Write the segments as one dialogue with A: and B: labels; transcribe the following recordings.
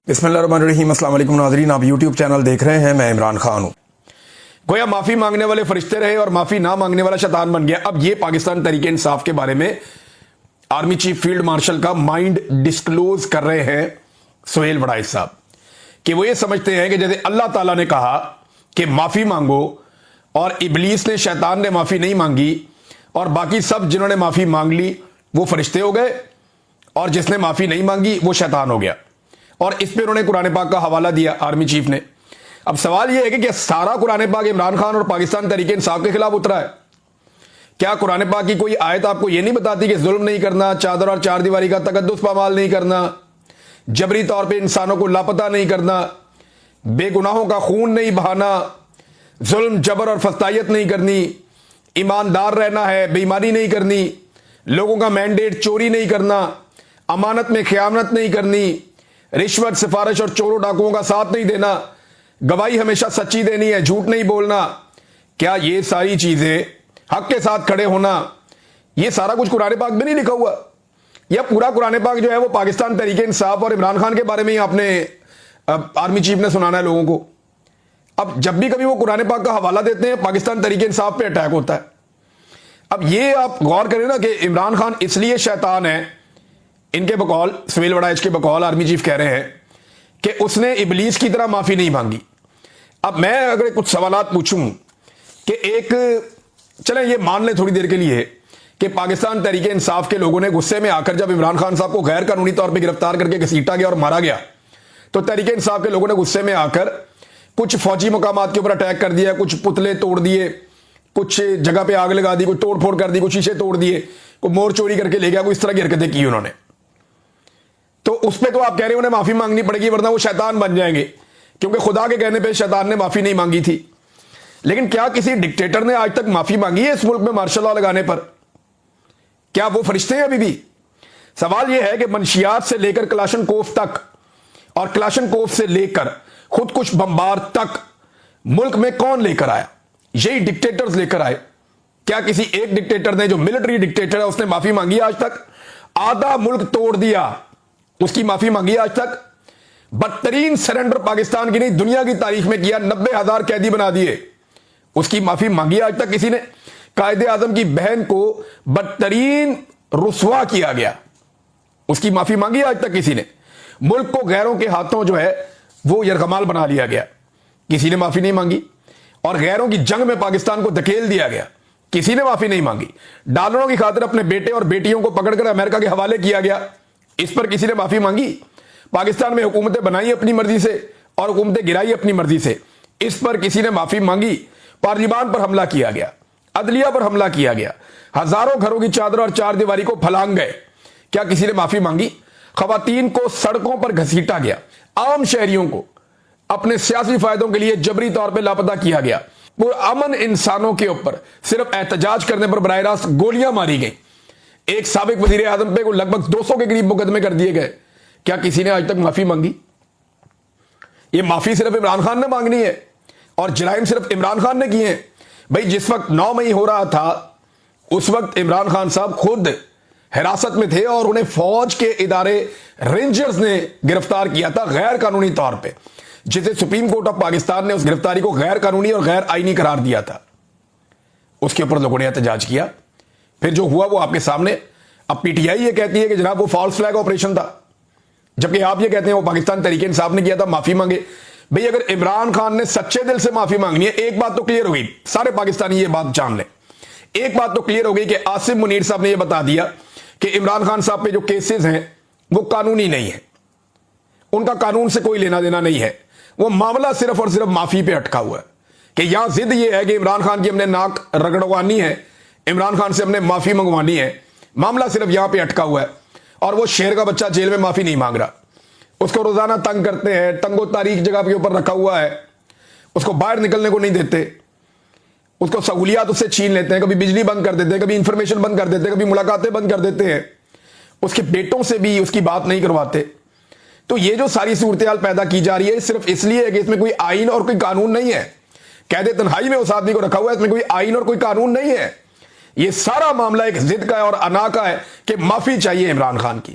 A: بسم اللہ الرحمن الرحیم۔ السلام علیکم ناظرین، آپ یوٹیوب چینل دیکھ رہے ہیں، میں عمران خان ہوں۔ گویا معافی مانگنے والے فرشتے رہے اور معافی نہ مانگنے والا شیطان بن گیا۔ اب یہ پاکستان تحریک انصاف کے بارے میں آرمی چیف فیلڈ مارشل کا مائنڈ ڈسکلوز کر رہے ہیں سہیل وڑائچ صاحب، کہ وہ یہ سمجھتے ہیں کہ جیسے اللہ تعالیٰ نے کہا کہ معافی مانگو اور ابلیس نے، شیطان نے معافی نہیں مانگی، اور باقی سب جنہوں نے معافی مانگ لی وہ فرشتے ہو گئے، اور جس نے معافی نہیں مانگی وہ شیطان ہو گیا۔ اور اس پہ انہوں نے قرآن پاک کا حوالہ دیا آرمی چیف نے۔ اب سوال یہ ہے کہ کیا سارا قرآن پاک عمران خان اور پاکستان تحریک انصاف کے خلاف اترا ہے؟ کیا قرآن پاک کی کوئی آیت آپ کو یہ نہیں بتاتی کہ ظلم نہیں کرنا، چادر اور چار دیواری کا تقدس پامال نہیں کرنا، جبری طور پہ انسانوں کو لاپتہ نہیں کرنا، بے گناہوں کا خون نہیں بہانا، ظلم جبر اور فستائیت نہیں کرنی، ایماندار رہنا ہے، بے ایمانی نہیں کرنی، لوگوں کا مینڈیٹ چوری نہیں کرنا، امانت میں خیانت نہیں کرنی، رشوت، سفارش اور چوروں ڈاکوؤں کا ساتھ نہیں دینا، گواہی ہمیشہ سچی دینی ہے، جھوٹ نہیں بولنا۔ کیا یہ ساری چیزیں، حق کے ساتھ کھڑے ہونا، یہ سارا کچھ قرآن پاک میں نہیں لکھا ہوا؟ یا پورا قرآن پاک جو ہے وہ پاکستان تحریک انصاف اور عمران خان کے بارے میں ہی آپ نے آرمی چیف نے سنانا ہے لوگوں کو؟ اب جب بھی کبھی وہ قرآن پاک کا حوالہ دیتے ہیں پاکستان تحریک انصاف پہ اٹیک ہوتا ہے۔ اب یہ آپ غور کریں نا کہ عمران خان اس لیے شیطان ہے، ان کے بقول، سہیل وڑائچ کے بقول آرمی چیف کہہ رہے ہیں کہ اس نے ابلیس کی طرح معافی نہیں مانگی۔ اب میں اگر کچھ سوالات پوچھوں کہ ایک، چلیں یہ مان لیں تھوڑی دیر کے لیے کہ پاکستان تحریک انصاف کے لوگوں نے غصے میں آ کر جب عمران خان صاحب کو غیر قانونی طور پہ گرفتار کر کے گھسیٹا گیا اور مارا گیا، تو تحریک انصاف کے لوگوں نے غصے میں آ کر کچھ فوجی مقامات کے اوپر اٹیک کر دیا، کچھ پتلے توڑ دیے، کچھ جگہ پہ آگ لگا دی، کچھ توڑ پھوڑ کر دی، کچھ شیشے توڑ دیے، کوئی مور چوری کر کے لے گیا، کوئی اس طرح کی حرکتیں کی انہوں نے۔ تو اس پہ تو آپ کہہ رہے ہیں انہیں معافی مانگنی پڑے گی ورنہ وہ شیطان بن جائیں گے، کیونکہ خدا کے کہنے پہ شیطان نے معافی نہیں مانگی تھی۔ لیکن کیا کسی ڈکٹیٹر نے آج تک معافی مانگی ہے اس ملک میں مارشل لا لگانے پر؟ کیا وہ فرشتے ہیں ابھی بھی؟ سوال یہ ہے کہ منشیات سے لے کر کلاشن کوف تک اور کلاشن کوف سے لے کر خود کش بمبار تک ملک میں کون لے کر آیا؟ یہی ڈکٹیٹرز لے کر آئے۔ کیا کسی ایک ڈکٹیٹر نے، جو ملٹری ڈکٹیٹر ہے، اس نے معافی مانگی آج تک؟ آدھا ملک توڑ دیا، اس کی معافی مانگی آج تک؟ بدترین سرنڈر پاکستان کی نہیں دنیا کی تاریخ میں کیا، 90,000 قیدی بنا دیے، اس کی معافی مانگی آج تک کسی نے؟ قائد اعظم کی بہن کو بدترین رسوا کیا گیا، اس کی معافی مانگی آج تک کسی نے؟ ملک کو غیروں کے ہاتھوں جو ہے وہ یرغمال بنا لیا گیا، کسی نے معافی نہیں مانگی۔ اور غیروں کی جنگ میں پاکستان کو دھکیل دیا گیا، کسی نے معافی نہیں مانگی۔ ڈالروں کی خاطر اپنے بیٹے اور بیٹیوں کو پکڑ کر امریکہ کے حوالے کیا گیا، اس پر کسی نے معافی مانگی؟ پاکستان میں حکومتیں بنائی اپنی مرضی سے اور حکومتیں گرائی اپنی مرضی سے، اس پر کسی نے معافی مانگی؟ پارلیمان پر حملہ کیا گیا، عدلیہ پر حملہ کیا گیا، ہزاروں گھروں کی چادر اور چار دیواری کو پھلانگ گئے، کیا کسی نے معافی مانگی؟ خواتین کو سڑکوں پر گھسیٹا گیا، عام شہریوں کو اپنے سیاسی فائدوں کے لیے جبری طور پہ لاپتہ کیا گیا، پرامن انسانوں کے اوپر صرف احتجاج کرنے پر براہ راست گولیاں ماری گئیں، ایک سابق وزیر اعظم پہ لگ بھگ 200 کے قریب مقدمے کر دیے گئے، کیا کسی نے آج تک معافی مانگی؟ یہ معافی صرف عمران خان نے مانگنی ہے اور جرائم صرف عمران خان نے کیے ہیں۔ بھئی جس وقت 9 مئی ہو رہا تھا اس وقت عمران خان صاحب خود حراست میں تھے اور انہیں فوج کے ادارے رینجرز نے گرفتار کیا تھا غیر قانونی طور پہ، جسے سپریم کورٹ آف پاکستان نے اس گرفتاری کو غیر قانونی اور غیر آئینی قرار دیا تھا۔ اس کے اوپر لوگوں نے احتجاج کیا، پھر جو ہوا وہ آپ کے سامنے۔ اب پی ٹی آئی یہ کہتی ہے کہ جناب وہ فالس فلیگ آپریشن تھا، جبکہ آپ یہ کہتے ہیں وہ پاکستان تحریک انصاف نے کیا تھا، معافی مانگے۔ بھئی اگر عمران خان نے سچے دل سے معافی مانگنی ہے، ایک بات تو کلیئر ہو گئی، سارے پاکستانی یہ بات جان لیں، ایک بات تو کلیئر ہو گئی کہ عاصم منیر صاحب نے یہ بتا دیا کہ عمران خان صاحب پہ جو کیسز ہیں وہ قانونی نہیں ہیں، ان کا قانون سے کوئی لینا دینا نہیں ہے، وہ معاملہ صرف اور صرف معافی پہ اٹکا ہوا ہے کہ یہاں ضد یہ ہے کہ عمران خان کی ہم نے ناک رگڑوانی ہے، عمران خان سے ہم نے معافی منگوانی ہے، معاملہ صرف یہاں پہ اٹکا ہوا ہے۔ اور وہ شیر کا بچہ جیل میں معافی نہیں مانگ رہا، اس کو روزانہ تنگ کرتے ہیں، تنگ و تاریخ جگہ کے اوپر رکھا ہوا ہے، اس کو باہر نکلنے کو نہیں دیتے، اس کو سہولیات اس سے چھین لیتے ہیں، کبھی بجلی بند کر دیتے ہیں، کبھی انفارمیشن بند کر دیتے ہیں، کبھی ملاقاتیں بند کر دیتے ہیں، اس کے بیٹوں سے بھی اس کی بات نہیں کرواتے۔ تو یہ جو ساری صورتحال پیدا کی جا رہی ہے صرف اس لیے ہے کہ اس میں کوئی آئین اور کوئی قانون نہیں ہے، قید تنہائی میں اس آدمی کو رکھا ہوا ہے، اس میں کوئی آئین اور کوئی قانون نہیں ہے، یہ سارا معاملہ ایک ضد کا ہے اور انا کا ہے کہ معافی چاہیے عمران خان کی۔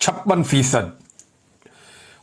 A: 56%।